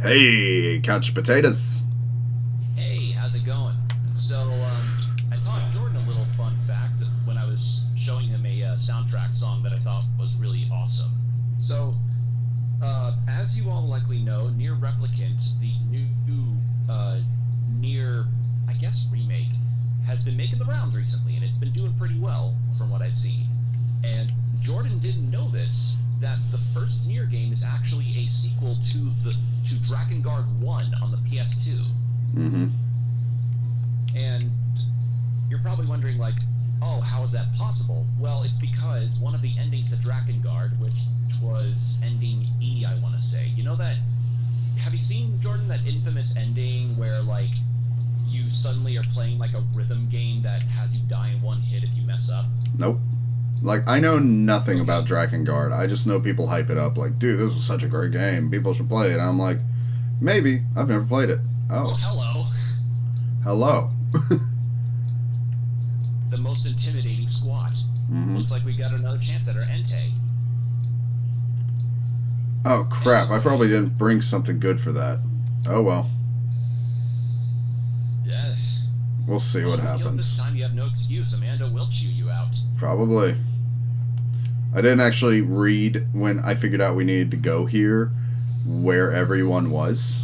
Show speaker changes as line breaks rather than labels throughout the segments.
Hey, couch potatoes.
Hey, how's it going? So, I taught Jordan a little fun fact when I was showing him a soundtrack song that I thought was really awesome. So, as you all likely know, Near Replicant, the new Near, I guess, remake, has been making the rounds recently, and it's been doing pretty well from what I've seen. And Jordan didn't know this, that the first Nier game is actually a sequel to Drakengard 1 on the PS2.
Mm-hmm.
And you're probably wondering, like, oh, how is that possible? Well, it's because one of the endings to Drakengard, which was ending E, I want to say. You know that? Have you seen, Jordan, that infamous ending where, like, you suddenly are playing, like, a rhythm game that has you die in one hit if you mess up?
Nope. Like, I know nothing
Okay.
about Drakengard. I just know people hype it up. Like, dude, this is such a great game. People should play it. And I'm like, maybe. I've never played it.
Well,
Oh,
hello.
hello.
The most intimidating squad.
Mm-hmm.
Looks like we got another chance at our Entei.
Oh, crap. I
Anyway,
probably didn't bring something good for that. Oh, well.
yeah.
We'll see
Well,
what
if we kill it this
happens.
time, you have no excuse. Amanda will chew you out.
Probably. I didn't actually read when I figured out we needed to go here where everyone was.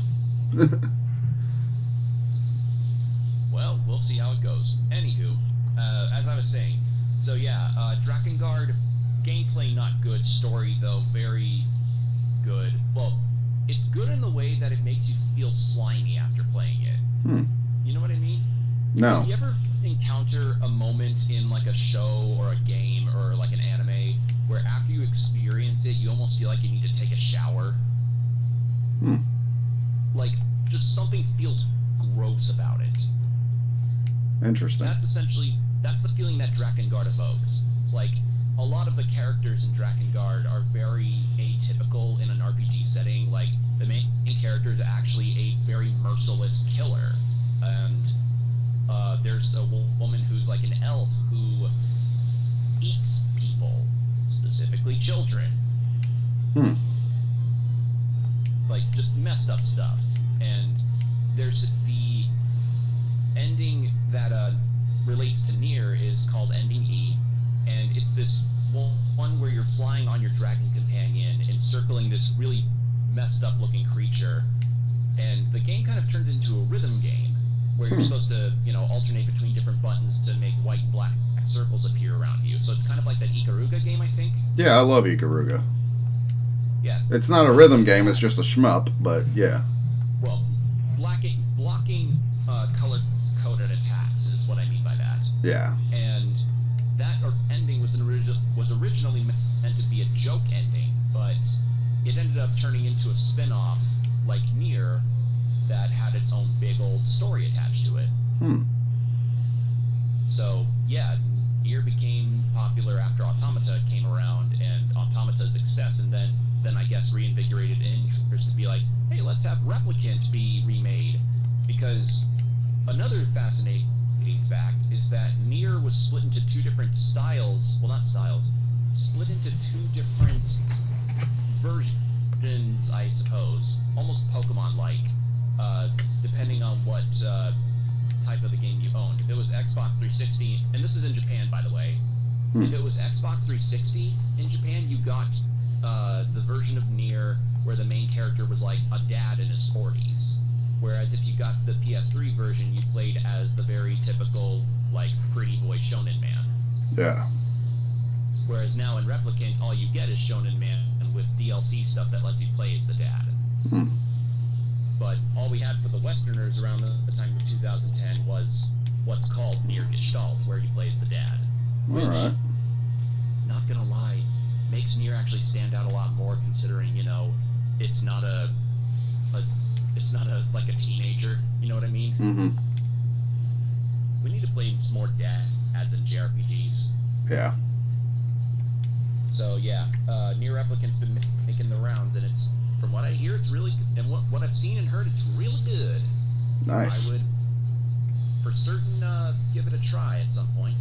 Well, we'll see how it goes. Anywho, as I was saying, so yeah, Drakengard, gameplay not good, story though very good. Well, it's good in the way that it makes you feel slimy after playing it.
Hmm.
You know what I mean?
No.
You ever encounter a moment in like a show or a game or like an anime where after you experience it, you almost feel like you need to take a shower?
Hmm.
Like, just something feels gross about it.
Interesting.
That's the feeling that Drakengard evokes. It's like a lot of the characters in Drakengard are very atypical in an RPG setting. Like the main character is actually a very merciless killer, and there's a woman who's like an elf who eats people, specifically children,
Hmm.
like just messed up stuff. And there's the ending that relates to Nier is called Ending E, and it's this one where you're flying on your dragon companion, encircling this really messed up looking creature, and the game kind of turns into a rhythm game where you're
Hmm.
supposed to, alternate between different buttons to make white and black circles appear around you. So it's kind of like that Ikaruga game, I think.
Yeah, I love Ikaruga.
Yeah,
It's not a
but
rhythm game, it's
yeah,
just a shmup, but yeah.
well, blocking color coded attacks is what I mean by that.
Yeah.
And that ending was originally meant to be a joke ending, but it ended up turning into a spin-off like Nier that had its own big old story attached to it.
Hmm.
So yeah, Nier became popular after Automata came around, and Automata's success, and then I guess reinvigorated interest to be like, hey, let's have Replicant be remade, because another fascinating fact is that Nier was split into two different styles. Well, not styles, split into two different versions, I suppose, almost Pokemon-like, depending on what type of the game you owned. If it was Xbox 360, and this is in Japan, by the way,
Hmm.
if it was Xbox 360 in Japan, you got the version of Nier where the main character was like a dad in his 40s. Whereas if you got the PS3 version, you played as the very typical, like, pretty boy shonen man.
Yeah.
Whereas now in Replicant, all you get is shonen man with DLC stuff that lets you play as the dad.
Hmm.
But all we had for the Westerners around the time of 2010 was what's called Nier Gestalt, where he plays the dad. Which,
Alright.
not gonna lie, makes Nier actually stand out a lot more, considering, it's not it's not like a teenager, you know what I mean?
Mm-hmm.
We need to play some more dads in JRPGs.
Yeah.
So yeah, Nier Replicant's been making the rounds, and it's, from what I hear, it's really good. And what I've seen and heard, it's really good. I
Nice.
would, for certain, give it a try at some point.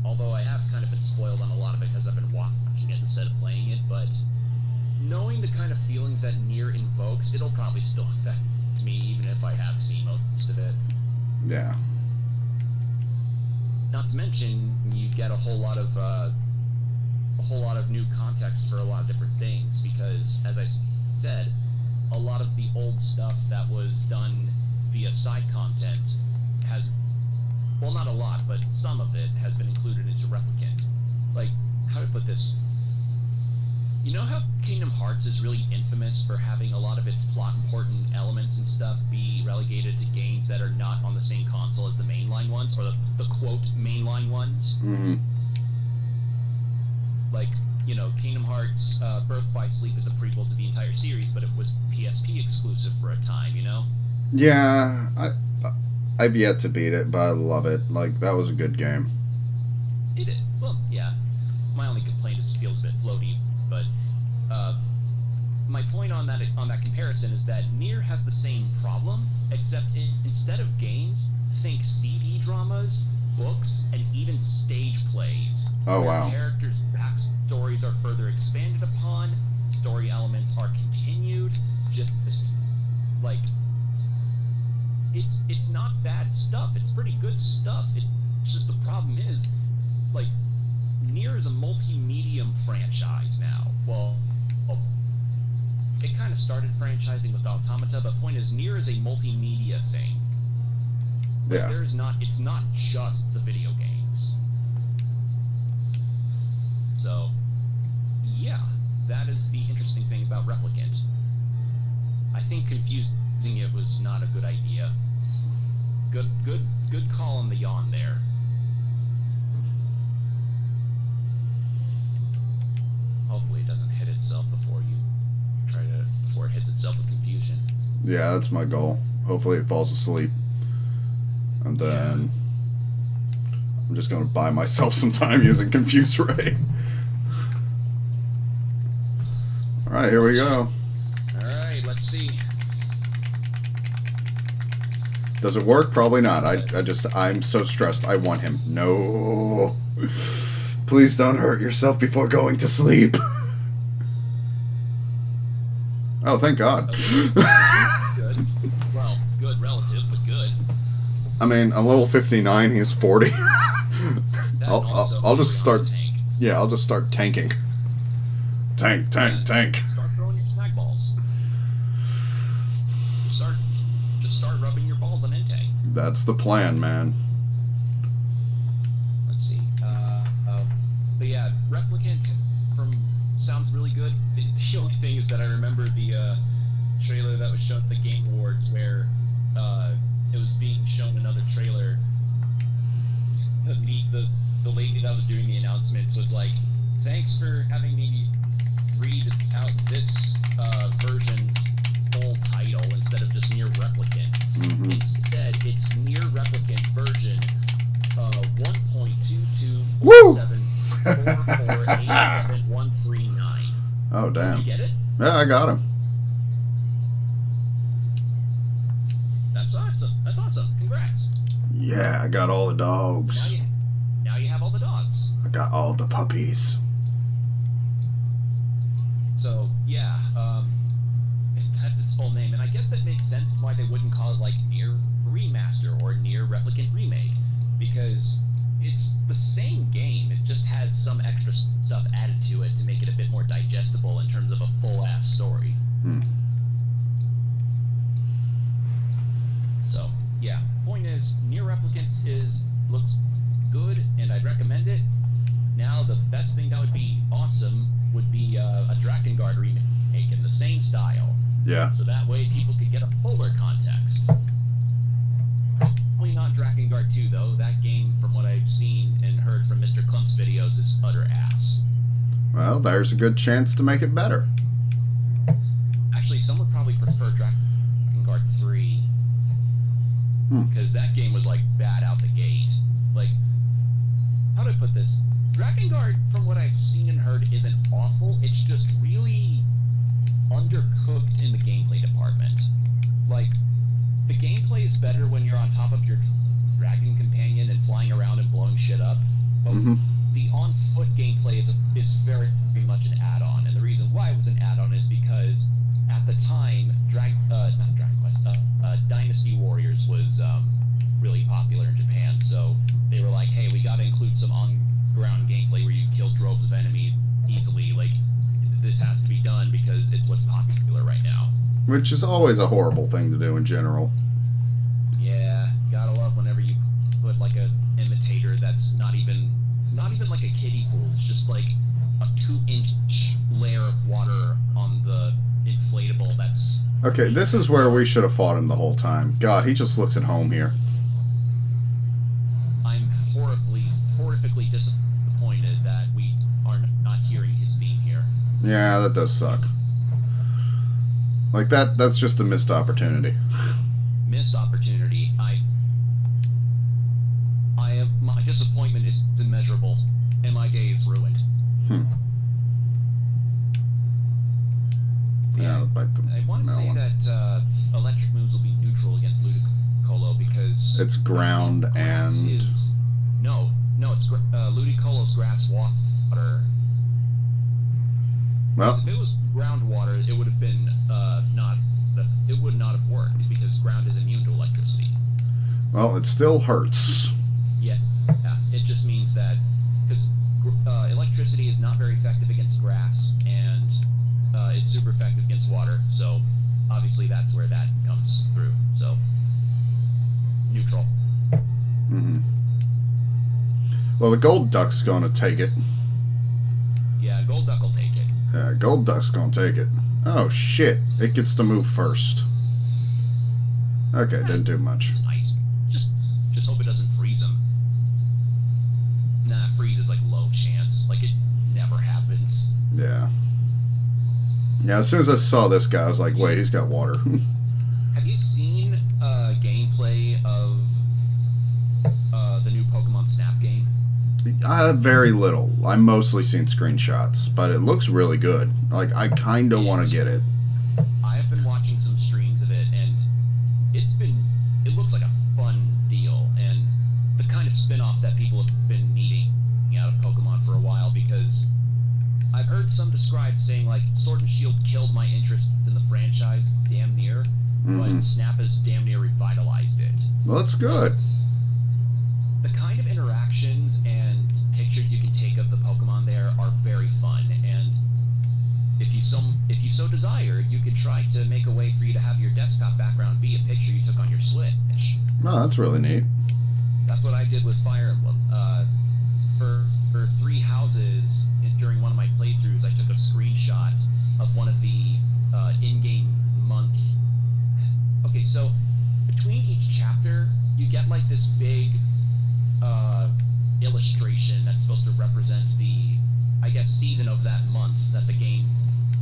Although I have kind of been spoiled on a lot of it because I've been watching it instead of playing it, but knowing the kind of feelings that Nier invokes, it'll probably still affect me, even if I have seen most of it.
Yeah.
Not to mention, you get a whole lot of new context for a lot of different things, because, as I said, a lot of the old stuff that was done via side content has, well, not a lot, but some of it has been included into Replicant. Like, how to put this? You know how Kingdom Hearts is really infamous for having a lot of its plot-important elements and stuff be relegated to games that are not on the same console as the mainline ones, or the quote, mainline ones?
Mm-hmm.
Like, you know, Kingdom Hearts Birth by Sleep is a prequel to the entire series, but it was PSP exclusive for a time, you know?
Yeah, I've yet to beat it, but I love it. Like, that was a good game.
It is. Well, yeah. My only complaint is it feels a bit floaty, but my point on that comparison is that Nier has the same problem, except instead of games, think CD dramas, books, and even stage plays.
Oh,
where
wow.
Characters' backstories are further expanded upon, story elements are continued, just like it's not bad stuff. It's pretty good stuff. It's just the problem is, like, Nier is a multi-medium franchise now. Well, it kind of started franchising with Automata, but point is, Nier is a multimedia thing. Like,
Yeah.
it's not just the video games. So, yeah, that is the interesting thing about Replicant. I think confusing it was not a good idea. Good call on the yawn there. Hopefully it doesn't hit itself before it hits itself with confusion.
Yeah, that's my goal. Hopefully it falls asleep. And then I'm just going to buy myself some time using Confuse Ray. Alright, here we go.
Alright, let's see.
Does it work? Probably not. I'm so stressed. I want him. No. Please don't hurt yourself before going to sleep. Oh, thank God.
Good. Well, good relative, but good.
I mean, I'm level 59. He's 40. I'll just start. Yeah, I'll just start tanking. Tank.
Start throwing your snag balls. Just start rubbing your balls on Entei.
That's the plan, man.
Let's see. But yeah, Replicant sounds really good. The only thing is that I remember the trailer that was shown at the Game Awards, where it was being shown another trailer. The lady that was doing the announcements was like, "Thanks for having me read out this version's full title instead of just Nier Replicant."
Mm-hmm.
Instead, it's Nier Replicant version 1.224487139.
Oh, damn.
Did you get it?
Yeah, I got him.
That's awesome. Congrats.
Yeah, I got all the dogs.
Now you have all the dogs.
I got all the puppies.
So yeah, that's its full name, and I guess that makes sense why they wouldn't call it like Nier Remaster or Nier Replicant Remake, because it's the same game. It just has some extra stuff added to it to make it a bit more digestible in terms of a full-ass story. So yeah, point is, Nier Replicant looks good, and I'd recommend it. Now the best thing that would be awesome would be a Drakengard remake in the same style.
Yeah.
So that way people could get a fuller context. Probably not Drakengard 2 though. That game, from what I've seen and heard from Mr. Clump's videos, is utter ass.
Well, there's a good chance to make it better.
Actually, some would probably prefer Drakengard 3. Because that game was like bad out the gate. Like, how do I put this? Drakengard, from what I've seen and heard, isn't awful. It's just really undercooked in the gameplay department. Like, the gameplay is better when you're on top of your dragon companion and flying around and blowing shit up. But the on-foot gameplay is very very much an add-on, and the reason why it was an add-on is because at the time, not Dragon Quest, Dynasty Warriors was really popular in Japan, so they were like, hey, we gotta include some on-ground gameplay where you kill droves of enemies easily. Like, this has to be done because it's what's popular right now.
Which is always a horrible thing to do in general.
Yeah, gotta love whenever you put like a imitator that's not even like a kiddie pool. It's just like a 2-inch layer of water on the inflatable. That's
okay. This is where we should have fought him the whole time. God, he just looks at home here.
I'm horrifically disappointed that we are not hearing his theme here.
Yeah, that does suck. Like that's just a missed opportunity.
Missed opportunity. My disappointment is immeasurable, and my day is ruined.
Yeah, I'll bite the
I want to say
melon.
that electric moves will be neutral against Ludicolo because
It's ground
grass
and
is, no, it's Ludicolo's grass water.
well,
If it was groundwater, it would have been it would not have worked because ground is immune to electricity.
well, it still hurts.
Yeah, it just means that because electricity is not very effective against grass, and it's super effective against water. So obviously that's where that comes through. So neutral.
Mm-hmm. Well, the gold duck's gonna take it.
Yeah, Gold Duck will take it.
Yeah, gold duck's gonna take it. Oh shit! It gets to move first. Okay, didn't do much.
It's nice. Just hope it doesn't freeze him. Nah, freeze is like low chance. Like it never happens.
Yeah. Yeah, as soon as I saw this guy, I was like, wait, he's got water.
Have you seen gameplay of the new Pokemon Snap game?
Very little. I'm mostly seen screenshots, but it looks really good. Like, I kind of want to get it.
I have been watching some streams of it, and it looks like a fun deal, and the kind of spin-off that people have been needing out of Pokemon for a while, because I've heard some describe saying, like, Sword and Shield killed my interest in the franchise damn near, but Snap has damn near revitalized it.
Well, that's good.
The kind of interactions and pictures you can take of the Pokemon there are very fun, and if you so desire, you could try to make a way for you to have your desktop background be a picture you took on your Switch.
Oh, that's really neat.
That's what I did with Fire Emblem. For 3 houses, during one of my playthroughs, I took a screenshot of one of the in-game month. Okay, so between each chapter, you get like this big illustration that's supposed to represent the, I guess, season of that month that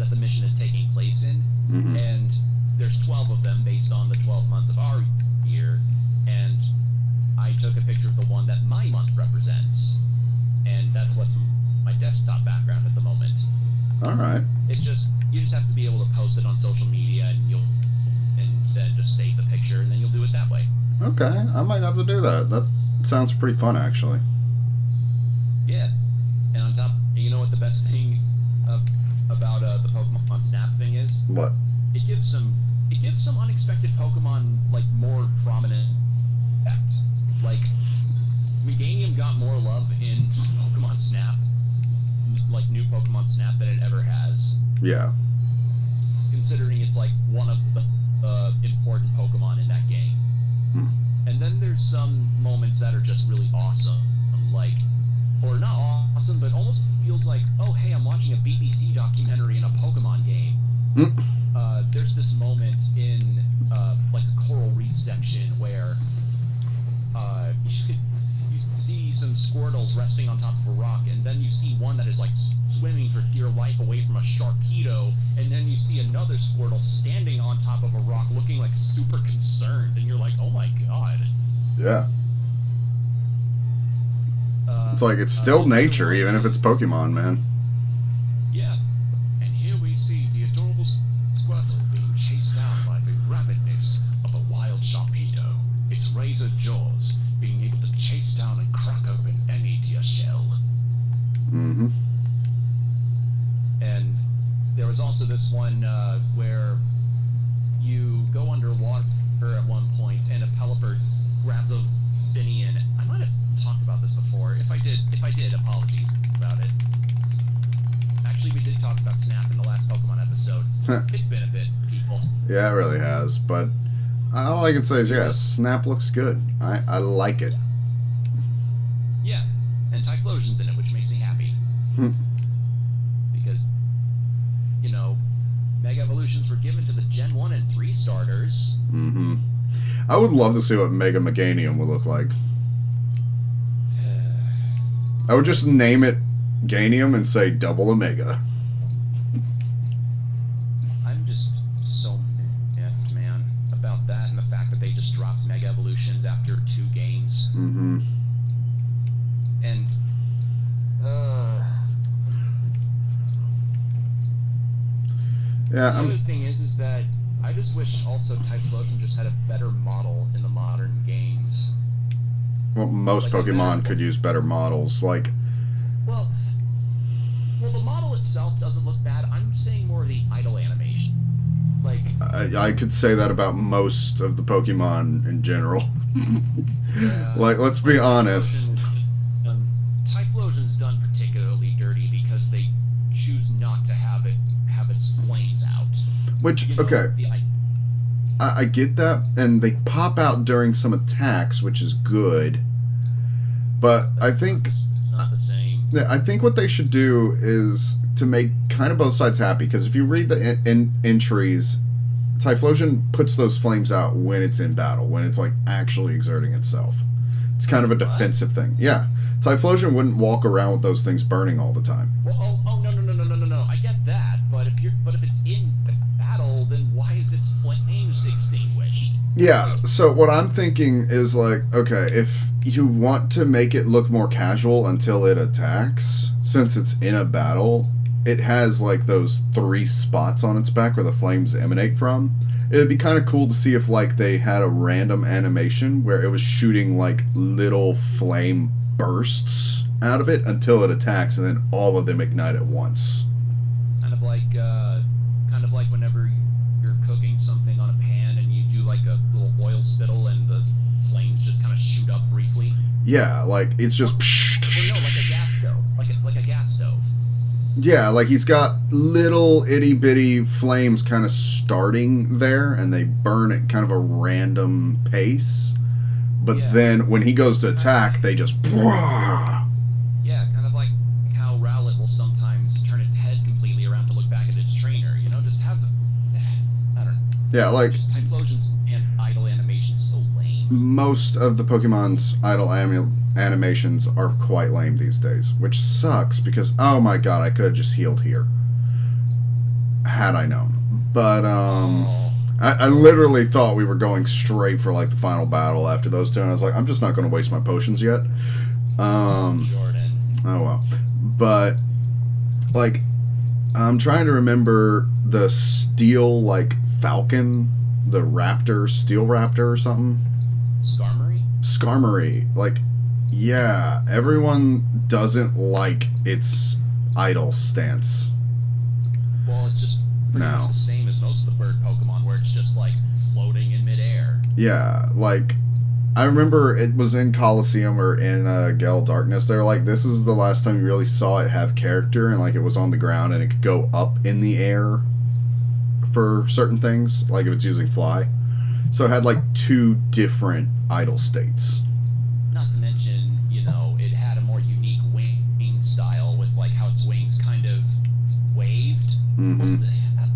the mission is taking place in. And there's 12 of them based on the 12 months of our year, and I took a picture of the one that my month represents, and that's what's my desktop background at the moment.
All right.
You just have to be able to post it on social media, and then just save the picture, and then you'll do it that way.
Okay, I might have to do that. That sounds pretty fun, actually.
Yeah, and on top, you know what the best thing about the Pokemon Snap thing is?
What?
It gives some unexpected Pokemon like more prominent effect. Like Meganium got more love in Pokemon Snap, like new Pokemon Snap, than it ever has.
Yeah.
Considering it's like one of the important Pokemon in that game. And then there's some moments that are just really awesome, like, or not awesome, but almost feels like, oh hey, I'm watching a BBC documentary in a Pokemon game. There's this moment in like a coral reef section where you see some Squirtles resting on top of a rock, and then you see one that is like swimming for dear life away from a Sharpedo, and then you see another Squirtle standing on top of a rock looking like super concerned, and you're like, oh my god.
Yeah. It's like, it's still nature, even if it's Pokemon, man.
Yeah. And here we see the adorable Squirtle being chased down by the rabidness of a wild Sharpedo, its razor jaws being able to chase down and crack open any deer shell. also this one where you go underwater at one point, and a Pelipper grabs a Finian. I might have talked about this before. If I did, apologies about it. Actually, we did talk about Snap in the last Pokemon episode. It's been a bit, people.
Yeah, it really has. But all I can say is, yes, Snap looks good. I like it.
Yeah, and Typhlosion's in it, which makes me happy. Because, you know, Mega Evolutions were given to the Gen 1 and 3 starters.
Mm-hmm. I would love to see what Mega Meganium would look like. I would just name it Ganium and say double Omega.
I'm just so miffed, man, about that and the fact that they just dropped Mega Evolutions after 2 games.
Mm-hmm.
And,
Yeah,
the other thing is that I just wish also Typhlosion just had a better model in the modern games.
well, most
like
Pokemon could use better models. Like,
Well, the model itself doesn't look bad. I'm saying more of the idle animation. Like,
I could say that about most of the Pokemon in general. Like, let's be honest.
Typhlosion's done particularly dirty because they choose not to have its flames out.
Which,
You know,
okay,
the
I get that, and they pop out during some attacks, which is good. But I think,
it's not the same.
yeah, I think what they should do is to make kind of both sides happy. Because if you read the entries, Typhlosion puts those flames out when it's in battle, when it's like actually exerting itself. It's kind of a defensive thing. Yeah, Typhlosion wouldn't walk around with those things burning all the time.
Well, no. I get that, but if it's in battle, then why is its flames extinguished?
Yeah, so what I'm thinking is like, okay, if you want to make it look more casual until it attacks, since it's in a battle, it has like those 3 spots on its back where the flames emanate from. It'd be kind of cool to see if like they had a random animation where it was shooting like little flame bursts out of it until it attacks, and then all of them ignite at once.
Kind of like whenever you're cooking something on a pan and you do like a little oil spittle and the flames just kind of shoot up briefly.
Yeah, like it's just.
Or no, like a gas stove, like a gas stove.
Yeah, like he's got little itty bitty flames kind of starting there, and they burn at kind of a random pace. But then when he goes to attack, they just.
Yeah, kind of like how Rowlet will sometimes turn its head completely around to look back at its trainer. You know, just have the. I don't know.
Yeah, like.
Just Typhlosion's idle animation so lame.
Most of the Pokemon's idle animations are quite lame these days, which sucks because, oh my god, I could have just healed here. Had I known. But, I literally thought we were going straight for, like, the final battle after those two, and I was like, I'm just not going to waste my potions yet.
Jordan.
Oh, well. But, like, I'm trying to remember the steel, like, falcon, the raptor, steel raptor or something. Skarmory. Like, yeah, everyone doesn't like its idle stance.
Well, it's just pretty much the same as most of the bird Pokemon, where it's just like floating in midair.
Yeah, like I remember it was in Colosseum or in Gale Darkness. They were like, this is the last time you really saw it have character, and like it was on the ground and it could go up in the air for certain things, like if it's using fly. So it had like 2 different idle states.
Not to mention, you know, it had a more unique wing style with like how its wings kind of waved.
Mm-hmm.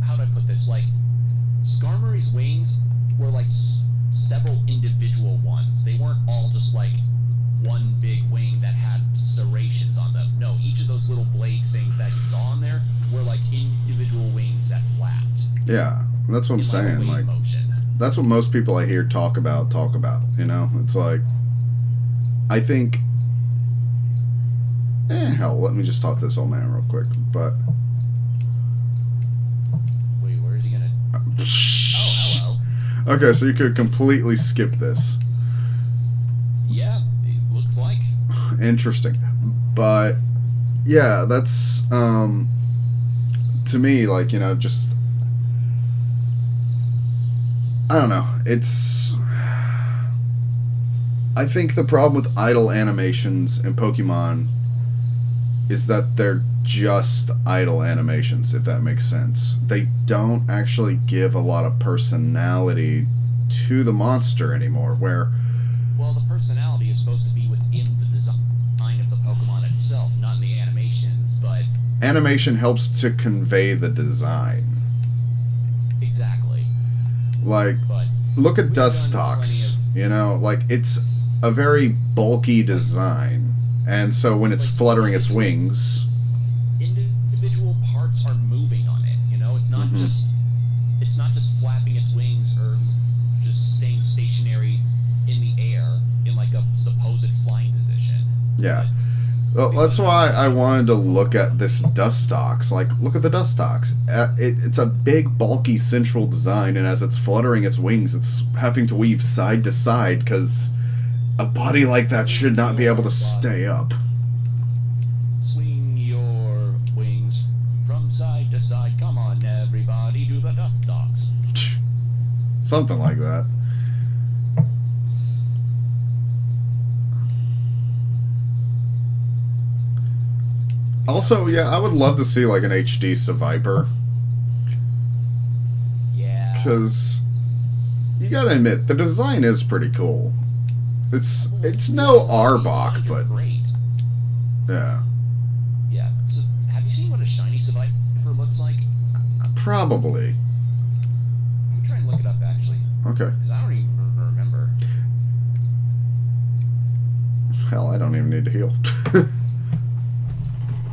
How do I put this? Like, Skarmory's wings were like several individual ones. They weren't all just like one big wing that had serrations on them. No, each of those little blade things that you saw on there were like individual wings that flapped.
Yeah, that's what I'm saying. Like, that's what most people I hear talk about. You know, it's like, I think, hell, let me just talk to this old man real quick. But
wait, where is he gonna? Oh, hello.
Okay, so you could completely skip this.
Yeah, it looks like.
Interesting, but yeah, that's to me, like, you know, just I don't know. It's I think the problem with idle animations in Pokemon is that they're just idle animations, if that makes sense. They don't actually give a lot of personality to the monster anymore, where
Well, the personality is supposed to be within the design of the Pokemon itself, not in the animations, but...
animation helps to convey the design.
Exactly.
Like,
But
look at
we've done
Dustox,
plenty
you know? Like, it's a very bulky design, and so when it's
Like,
fluttering its wings...
individual parts are moving on it, you know? It's not just flapping its wings or just staying stationary in the air in like a supposed flying position.
Yeah. Well, that's why I wanted to look at this Dustox. Like, look at the Dustox. It's a big, bulky central design, and as it's fluttering its wings, it's having to weave side to side, because a body like that should not be able to stay up.
Swing your wings from side to side. Come on, everybody, do the Dustox.
Something like that. Also, yeah, I would love to see like an HD Seviper.
Yeah.
Because you gotta admit, the design is pretty cool. It's no Arbok, but
great.
yeah.
Yeah. So, have you seen what a shiny Seviper looks like?
Probably.
Let me try and look it up, actually.
Okay.
Because I don't even remember.
Hell, I don't even need to heal. I'm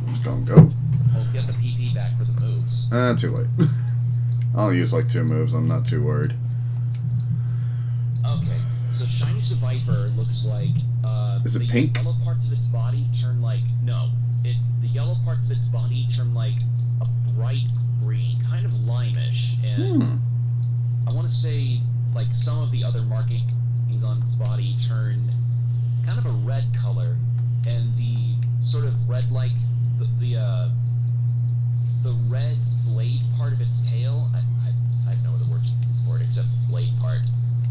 just gonna go.
We'll get the PP back for the moves.
Too late. I'll use like 2 moves, I'm not too worried.
Okay, so shiny Seviper looks like
Is it
the
pink?
yellow parts of its body turn like the yellow parts of its body turn like a bright green, kind of limeish, and I want to say like some of the other markings on its body turn kind of a red color, and the sort of red like the red blade part of its tail, I have no other words for it except blade part,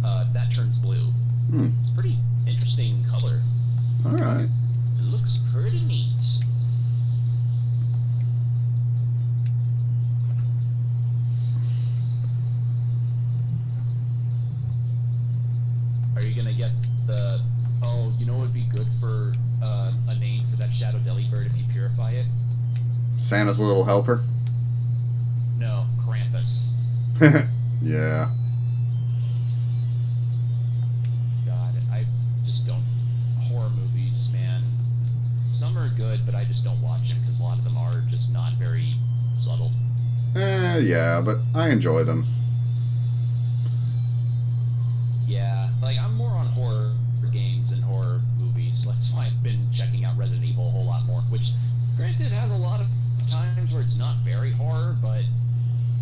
that turns blue. It's a pretty interesting color.
Alright.
It looks pretty neat. Are you gonna get the... Oh, you know what would be good for a name for that Shadow Delibird if you purify it?
Santa's little helper?
No, Krampus.
Yeah.
God, I just don't... Horror movies, man. Some are good, but I just don't watch them because a lot of them are just not very subtle.
Yeah, but I enjoy them.
Yeah, like I'm more on horror games and horror movies, so that's why I've been checking out Resident Evil a whole lot more, which, granted, has a lot of times where it's not very horror, but,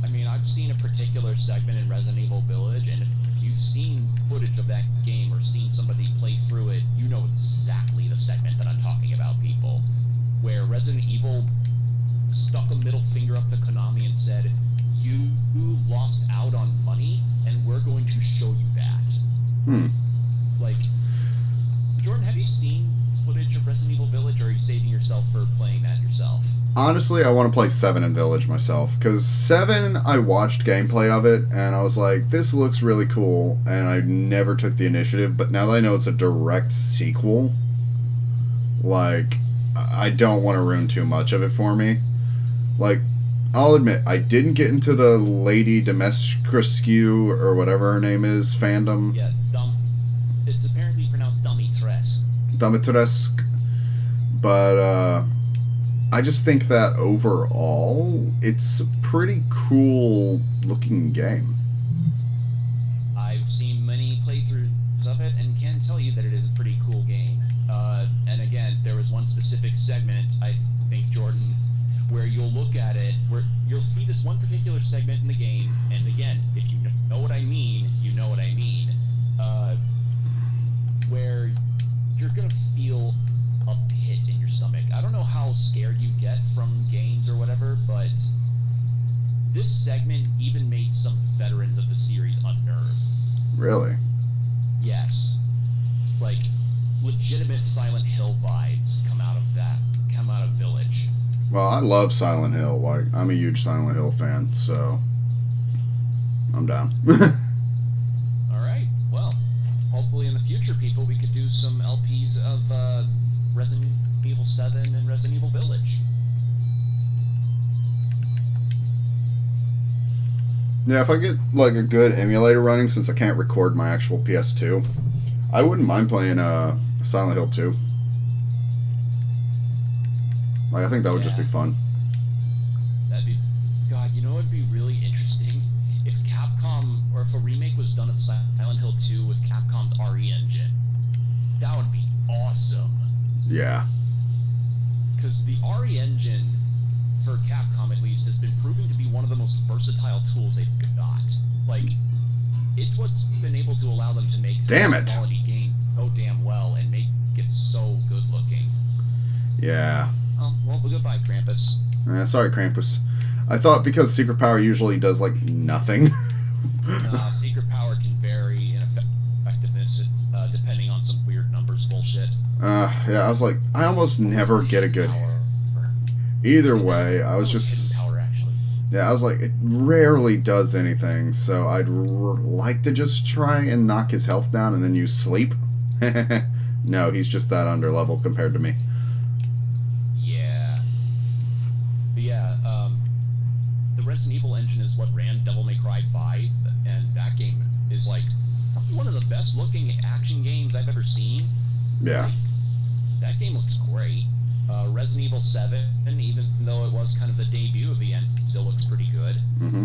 I mean, I've seen a particular segment in Resident Evil Village, and if you've seen footage of that game or seen somebody play through it, you know exactly the segment that I'm talking about, people. Where Resident Evil stuck a middle finger up to Konami and said, you lost out on money, and we're going to show you that. Like, Jordan, have you seen footage of Resident Evil Village, or are you saving yourself for playing that yourself?
Honestly, I want to play 7 in Village myself, because 7, I watched gameplay of it, and I was like, this looks really cool, and I never took the initiative, but now that I know it's a direct sequel, like, I don't want to ruin too much of it for me. Like, I'll admit, I didn't get into the Lady Dimitrescu, or whatever her name is, fandom.
Yeah, it's apparently pronounced
Dimitrescu. But, I just think that overall, it's a pretty cool looking game.
I've seen many playthroughs of it and can tell you that it is a pretty cool game. And again, there was one specific segment, I think, Jordan, where you'll look at it, where you'll see this one particular segment in the game, and again, if you know what I mean, you know what I mean, where you're gonna feel a pit in your stomach. I don't know how scared you get from games or whatever, but
really?
Yes. Like, legitimate Silent Hill vibes come out of Village.
Well, I love Silent Hill. Like, I'm a huge Silent Hill fan, so I'm down.
Alright, well, hopefully in the future, people, we could do some LPs of Resident Evil 7 and Resident Evil Village.
Yeah, if I get like a good emulator running, since I can't record my actual PS2, I wouldn't mind playing Silent Hill 2. Like, I think that would just be fun.
That'd be... God, you know what would be really interesting? If Capcom, or if a remake was done of Silent Hill 2 with Capcom's RE engine. That would be awesome.
Yeah.
Because the RE engine, for Capcom at least, has been proving to be one of the most versatile tools they've got. Like, it's what's been able to allow them to make quality game so damn well and make it so good looking.
Yeah.
Oh, well, goodbye, Krampus.
Sorry, Krampus. I thought because Secret Power usually does, like, nothing.
Secret Power can vary in effectiveness depending on some weird numbers bullshit.
Yeah, I was like, I almost never get a good... Either way, I was just...
Hidden Power, actually.
Yeah, I was like, it rarely does anything, so I'd like to just try and knock his health down and then use sleep. No, he's just that under level compared to me.
Yeah. But yeah, the Resident Evil engine is what ran Devil May Cry 5, and that game is like one of the best looking action games I've ever seen.
Yeah.
Like, that game looks great. Resident Evil 7, even though it was kind of the debut of the end, still looks pretty good.
Mm-hmm.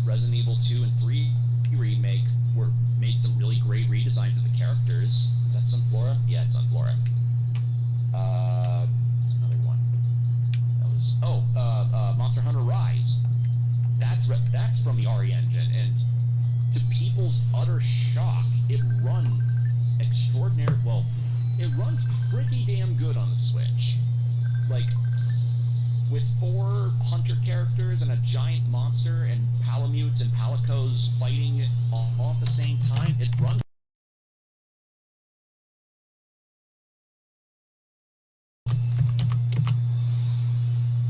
Resident Evil 2 and 3 remake made some really great redesigns of the characters. Is that Sunflora? Yeah, it's Sunflora. It's another one. That was Monster Hunter Rise. That's from the RE engine, and to people's utter shock, it runs extraordinary. Well, it runs pretty damn good on the Switch. Like, with 4 hunter characters and a giant monster and Palamutes and Palicos fighting all at the same time, it runs.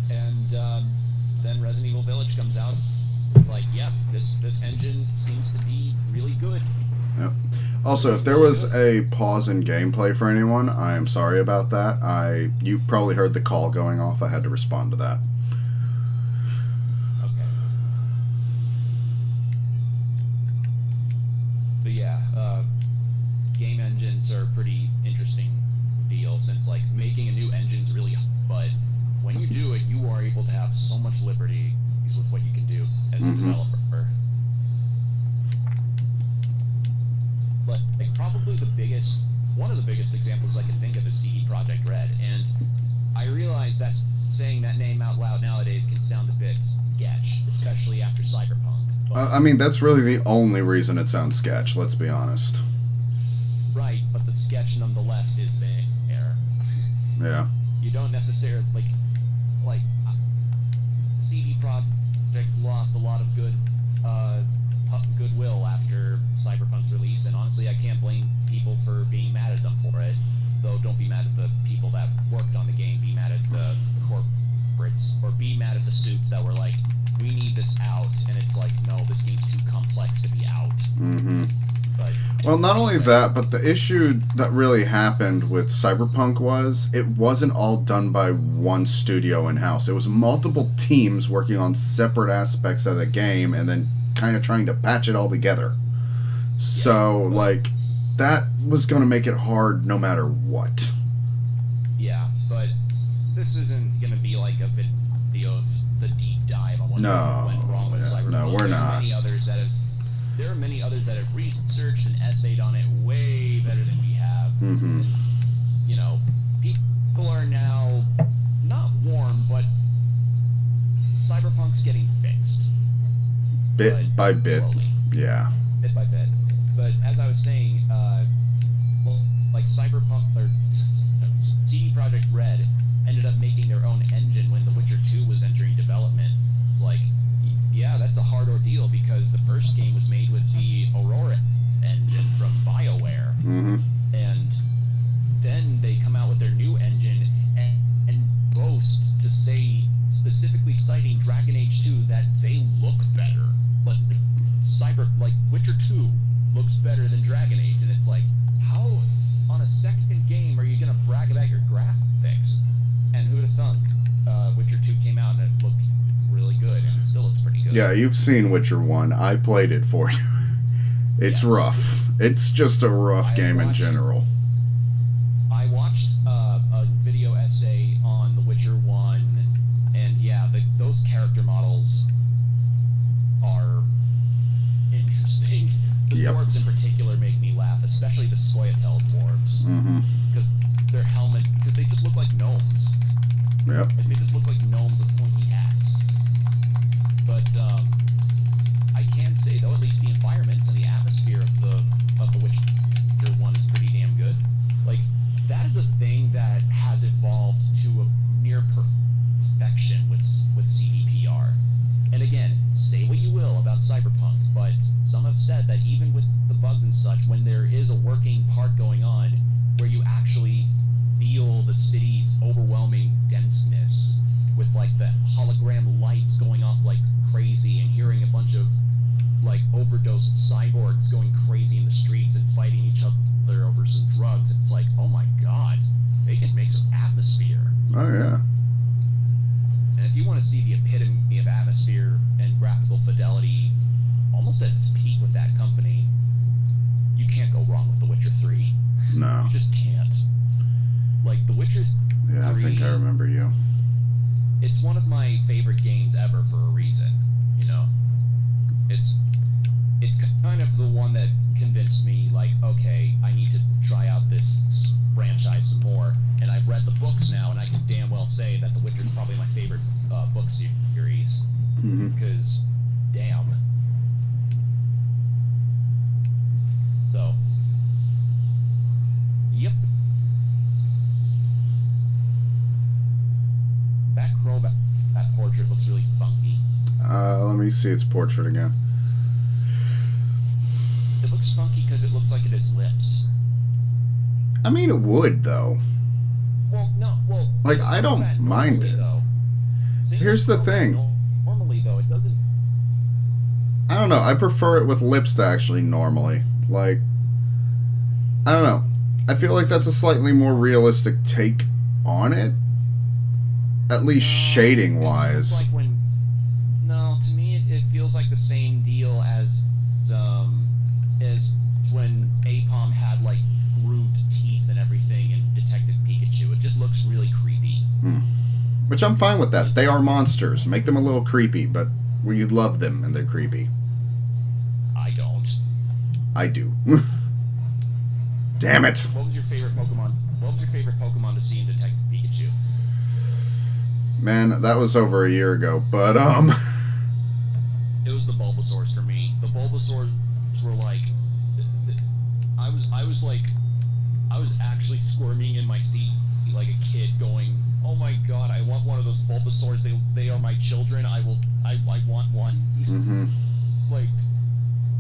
And then Resident Evil Village comes out. Like, yeah, this engine seems to be really good.
Yep. Also, if there was a pause in gameplay for anyone, I am sorry about that. You probably heard the call going off. I had to respond to that.
Okay. But yeah, game engines are a pretty interesting deal, since like making a new engine is really hard, but when you do it, you are able to have so much liberty with what you can do as a developer. But like, probably one of the biggest examples I can think of is CD Projekt Red, and I realize that saying that name out loud nowadays can sound a bit sketch, especially after Cyberpunk.
I mean, that's really the only reason it sounds sketch, let's be honest.
Right, but the sketch nonetheless is there.
Yeah.
You don't necessarily, like CD Projekt lost a lot of goodwill after Cyberpunk's release, and honestly, I can't blame people for being mad at them for it. Though, don't be mad at the people that worked on the game. Be mad at the corporates, or be mad at the suits that were like, "We need this out," and it's like, "No, this game's too complex to be out."
Mm-hmm.
But
well, not only that, but the issue that really happened with Cyberpunk was it wasn't all done by one studio in-house. It was multiple teams working on separate aspects of the game and then kind of trying to patch it all together. So, like, that was going to make it hard no matter what.
Yeah, but this isn't going to be like a video of the deep dive on what went wrong with Cyberpunk.
No, we're not.
There are many others that have researched and essayed on it way better than we have.
Mm-hmm.
You know, people are now not warm, but Cyberpunk's getting fixed.
Bit by bit.
Slowly.
Yeah.
Bit by bit. But as I was saying, well, like Cyberpunk, or CD Projekt Red ended up making their own engine when The Witcher 2 was entering development. It's like, yeah, that's a hard ordeal, because the first game was made with the Aurora looks better than Dragon Age, and it's like, how on a second game are you gonna brag about your graphics? And who'd have thunk? Witcher 2 came out and it looked really good, and it still looks pretty good.
Yeah, you've seen Witcher 1. I played it for you. It's rough. It's just a rough game in general.
I watched a video essay on The Witcher 1, and yeah, those character models are interesting. The dwarves in particular make me laugh, especially the Scoia'tael dwarves. Because their helmet, because they just look like gnomes.
Yep.
Like, they just look like gnomes with pointy hats. But I can say though, at least the environments and the atmosphere of the Witcher 1 is pretty damn good. Like, that is a thing that has evolved to a near perfection with CDPR. And again, say what you will about Cyberpunk, but some have said that even with the bugs and such, when there is a working part going on where you actually feel the city's overwhelming denseness with like the hologram lights going off like crazy and hearing a bunch of like overdosed cyborgs going crazy in the streets and fighting each other over some drugs, it's like, oh my god, they can make some atmosphere.
Oh yeah.
And if you want to see the epitome of atmosphere and graphical fidelity almost at its peak with that company, you can't go wrong with The Witcher 3.
No.
You just can't. Like, The Witcher 3...
Yeah, I think I remember you.
It's one of my favorite games ever for a reason, you know? It's kind of the one that convinced me, like, okay, I need to try out this franchise some more. And I've read the books now, and I can damn well say that The Witcher is probably my favorite book series. Because, damn. So, yep. That portrait looks really funky.
Let me see its portrait again.
It looks funky because it looks like it has lips.
I mean, it would, though.
Well, no, well...
Like, I don't mind it. Here's the thing.
Normally, though, it doesn't...
I don't know. I prefer it with lips to actually normally. Like, I don't know. I feel like that's a slightly more realistic take on it. At least shading-wise.
Like when... No, to me, it feels like the same deal as when Apom had, like, grooved teeth and everything in Detective Pikachu. It just looks really creepy.
Which I'm fine with that. They are monsters. Make them a little creepy, but we love them and they're creepy.
I don't.
I do. Damn it.
What was your favorite Pokemon? What was your favorite Pokemon to see in Detective Pikachu?
Man, that was over a year ago, but,
It was the Bulbasaurs for me. The Bulbasaurs were like... I was actually squirming in my seat like a kid going, oh my god, I want one of those Bulbasaurs. They are my children. I want one. Like,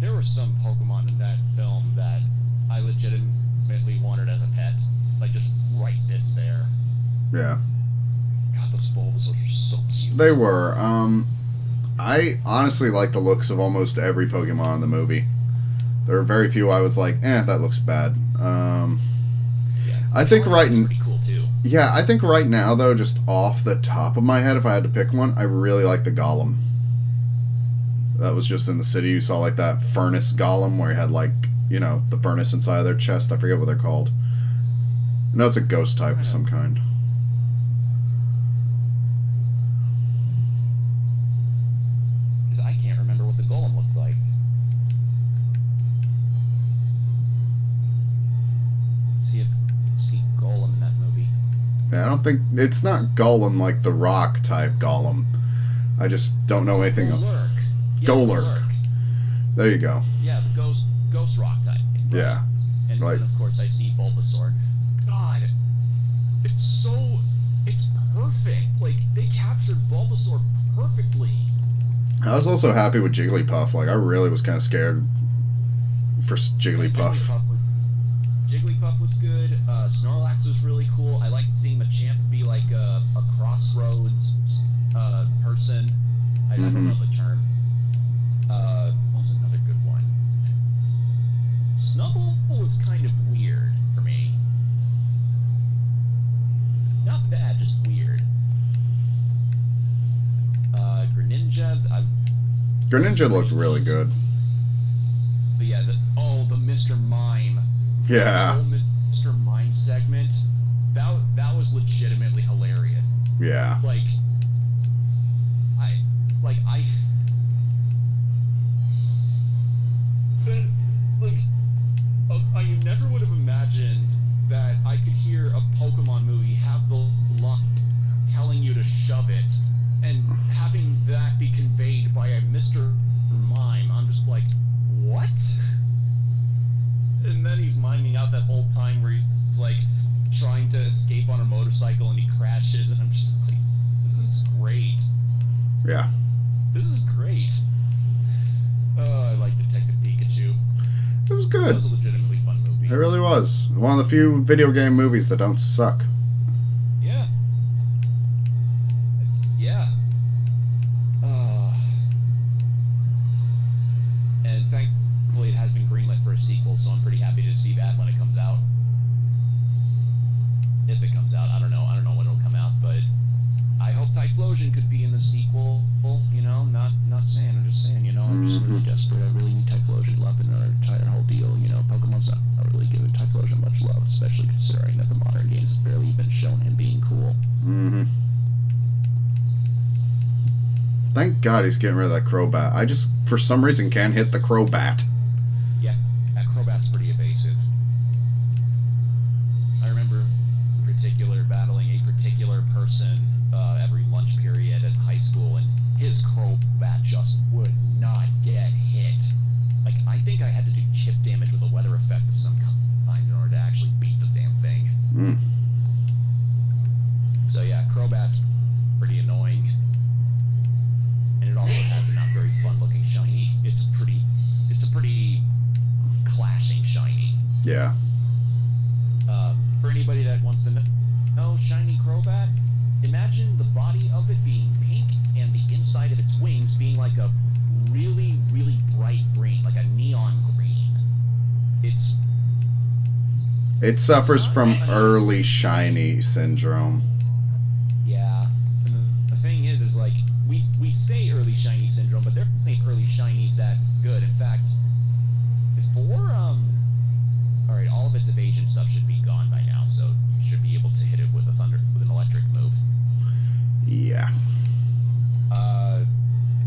there were some Pokemon in that film that I legitimately wanted as a pet. Like, just right there.
Yeah.
God, those Bulbasaurs were so cute.
They were. I honestly like the looks of almost every Pokemon in the movie. There were very few I was like, that looks bad. I think
pretty cool too.
Yeah, I think right now, though, just off the top of my head, if I had to pick one, I really like the Golem. That was just in the city. You saw, like, that furnace Golem where he had, like, you know, the furnace inside of their chest. I forget what they're called. No, it's a ghost type of some kind.
Because I can't remember what the Golem looked like. See Golem in that movie.
Yeah, I don't think... It's not Golem like the rock type Golem. I just don't know anything else.
Yeah,
Golurk. There you go.
Yeah, the ghost rock type. Right?
Yeah.
And
right.
then, of course, I see Bulbasaur. God, it's perfect. Like, they captured Bulbasaur perfectly.
I was also happy with Jigglypuff. Like, I really was kind of scared for Jigglypuff.
Jigglypuff was good. Snorlax was really cool. I liked seeing Machamp be like a crossroads person. I don't know the term. What was another good one? Snubble was kind of weird for me. Not bad, just weird. Greninja,
Greninja looked really good.
But yeah, the Mr. Mime.
Yeah.
The whole Mr. Mime segment, that was legitimately hilarious.
Yeah.
I never would have imagined that I could hear a Pokemon movie have the luck telling you to shove it, and having that be conveyed by a Mr. Mime. I'm just like, what? And then he's miming out that whole time where he's like trying to escape on a motorcycle and he crashes, and I'm just like, this is great.
Yeah.
This is great. I like Detective Pikachu.
It was good.
It was a legitimately fun movie.
It really was. One of the few video game movies that don't suck.
Yeah. Yeah. And thankfully it has been greenlit for a sequel, so I'm pretty happy to see that when it comes out. If it comes out, I don't know when it'll come out, but I hope Typhlosion could be in the sequel. You know, not saying. I'm just saying. You know, I'm just really desperate. I really need Typhlosion love in our entire whole deal. You know, Pokemon's not really giving Typhlosion much love, especially considering that the modern games have barely even shown him being cool.
Mm-hmm. Thank God he's getting rid of that Crobat. I just, for some reason, can't hit the Crobat.
Yeah, that Crobat's pretty evasive. I remember in particular battling a particular person every lunch period in high school, and his Crobat just would not get hit. Like, I think I had to do chip damage with a weather effect of some kind in order to actually beat the damn thing.
Mm.
So yeah, Crobat's pretty annoying. And it also has a not very fun looking shiny. It's a pretty clashing shiny.
Yeah.
For anybody that wants to know shiny Crobat, imagine the body of it being pink and the inside of its wings being like a really, really bright green, like a neon green.
It suffers from early shiny syndrome.
Yeah. And the thing is like, we say early shiny syndrome, but there ain't early shinies that good. In fact, before alright, all of its evasion stuff should be gone by now, so you should be able to hit it with an electric move.
Yeah.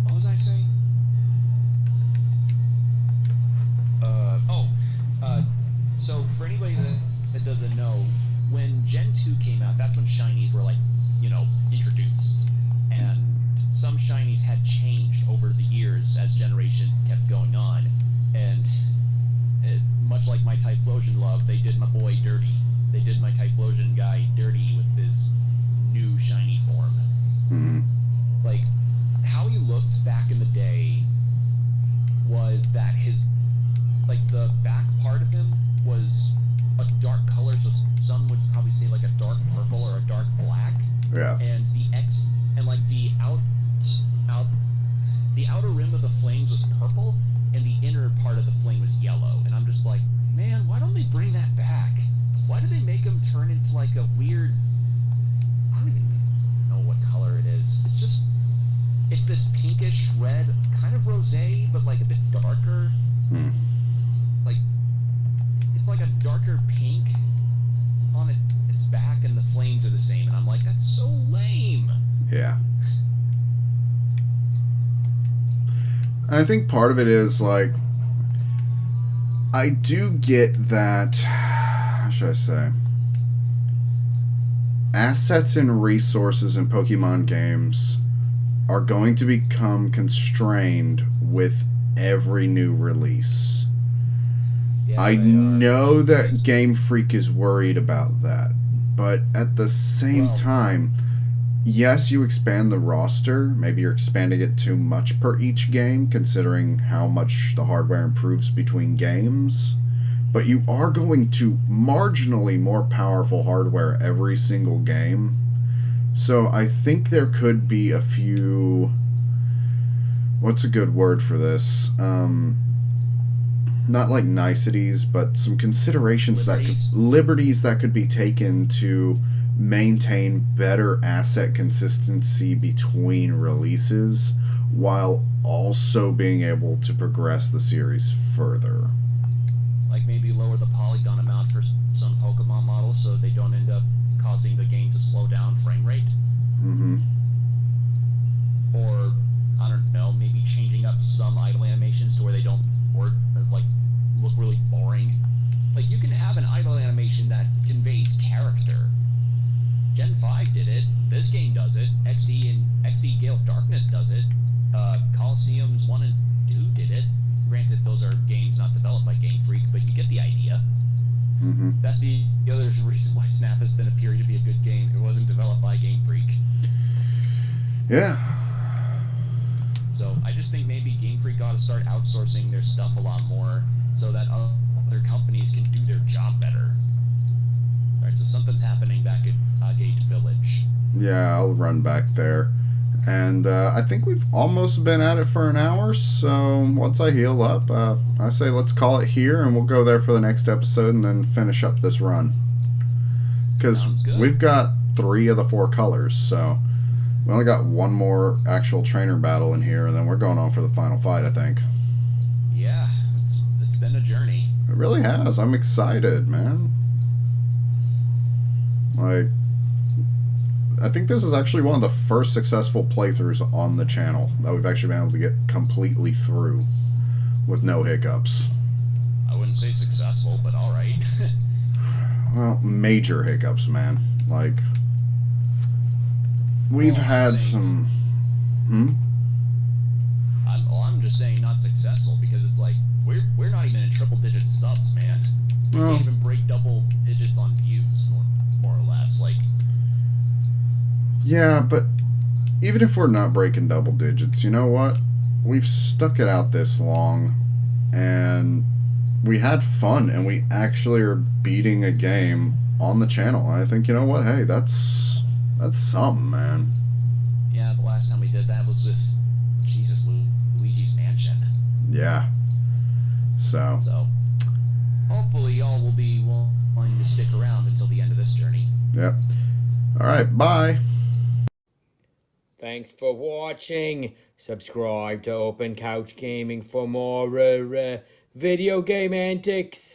What was I saying? So for anybody that doesn't know, when Gen 2 came out, that's when shinies were like, you know, introduced. And some shinies had changed over the years as generation kept going on. And much like my Typhlosion love, they did my boy dirty. They did my Typhlosion guy dirty with his new shiny form.
Mm-hmm.
Like, how he looked back in the day was that the back part of him was a dark color, so some would probably say like a dark purple or a dark black.
Yeah.
And the outer rim of the flames was purple, and the inner part of the flame was yellow. And I'm just like, man, why don't they bring that back? Why do they make him turn into like a weird, I don't even know what color it is. It's this pinkish red, kind of rosé, but like a bit darker.
Hmm.
Like, it's like a darker pink on its back, and the flames are the same. And I'm like, that's so lame.
Yeah. I think part of it is, like, I do get that, how should I say, assets and resources in Pokemon games are going to become constrained with every new release.
Yeah,
I know that Game Freak is worried about that, but at the same time, yes, you expand the roster. Maybe you're expanding it too much per each game, considering how much the hardware improves between games. But you are going to marginally more powerful hardware every single game. So I think there could be a few... What's a good word for this? not like niceties, but some considerations liberties that could be taken to maintain better asset consistency between releases while also being able to progress the series further.
Like maybe lower the polygon amount for some Pokemon models so they don't end up causing the game to slow down frame rate.
Mm-hmm.
Or, I don't know, maybe changing up some idle animations to where they don't like look really boring. Like you can have an idle animation that conveys character. Gen 5 did it. This game does it. XD Gale of Darkness does it. Colosseums 1 and 2 did it. Granted, those are games not developed by Game Freak, but you get the idea.
Mm-hmm.
That's the other reason why Snap has been appearing to be a good game. It wasn't developed by Game Freak.
Yeah.
So I just think maybe Game Freak ought to start outsourcing their stuff a lot more so that other companies can do their job better. Alright, so something's happening back at Gate Village.
Yeah, I'll run back there. And I think we've almost been at it for an hour, so once I heal up, I say let's call it here, and we'll go there for the next episode and then finish up this run. Because we've got 3 of the 4 colors, so we only got one more actual trainer battle in here, and then we're going on for the final fight, I think.
Yeah, it's been a journey.
It really has. I'm excited, man. Like, I think this is actually one of the first successful playthroughs on the channel that we've actually been able to get completely through with no hiccups.
I wouldn't say successful, but alright.
Well, major hiccups, man. Like, we've had some...
I'm just saying not successful because it's like, we're not even in triple-digit subs, man. We can't even break double digits on views, more or less. Like...
Yeah, but even if we're not breaking double digits, you know what? We've stuck it out this long, and we had fun, and we actually are beating a game on the channel. I think, you know what? Hey, that's something, man.
Yeah, the last time we did that was with Luigi's Mansion.
Yeah. So
hopefully y'all will be willing to stick around until the end of this journey.
Yep. All right, bye.
Thanks for watching. Subscribe to Open Couch Gaming for more video game antics.